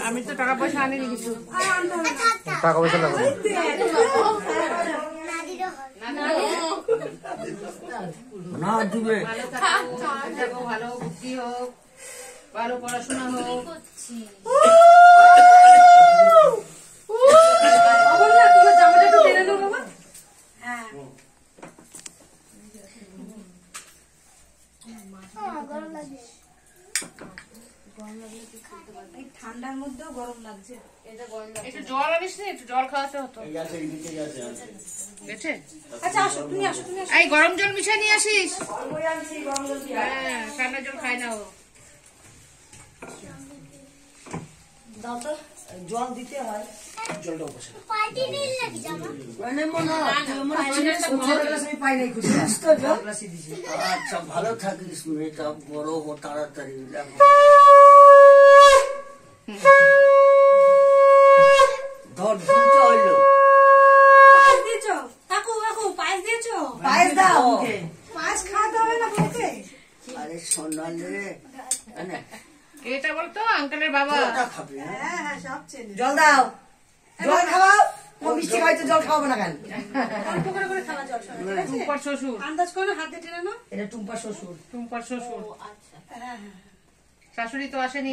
আমি তো টাকা পয়সা আনিনি কিছু। টাকা পয়সা লাগবে না দিবে। ভালো বুদ্ধি হোক, ভালো পড়াশোনা হোক। জামাটা একটু টেনে নেবো বাবা। হ্যাঁ ঠান্ডার মধ্যেও গরম লাগছে। একটু জল আনিস না, একটু জল খাওয়াতে হতো। আচ্ছা আসো, তুমি আসো, তুমি আসো। এই গরম জল মিশিয়ে নিয়ে আসিস। হ্যাঁ ঠান্ডা জল খাই না ও। দাও তো, জল দিতে হয়। জলটা বসে আচ্ছা ভালো থাকিস মেয়েটা, বড় হো তাড়াতাড়ি। ধর দুটো হইলো। পায়েস দিয়েছো কাকু? কাকু পায়েস দিয়েছো? পায়েস দাও। পায়েস খাওয়াতে হবে না বলতে? আরে সোনালি এটা বলতো আঙ্কেলের বাবা। খাবে হ্যাঁ হ্যাঁ সব চেনে। জল দাও, জল খাওয়াও। মিষ্টি খাইতে জল খাওয়াবো না কেন? অল্প করে করে খাওয়া জল। টুম্পার শ্বশুর। আন্দাজ করো না, হাত দিয়ে টেনে নাও। এটা টুম্পা শ্বশুর। টুম্পার শ্বশুর। আচ্ছা। হ্যাঁ হ্যাঁ। শাশুড়ি তো আসেনি।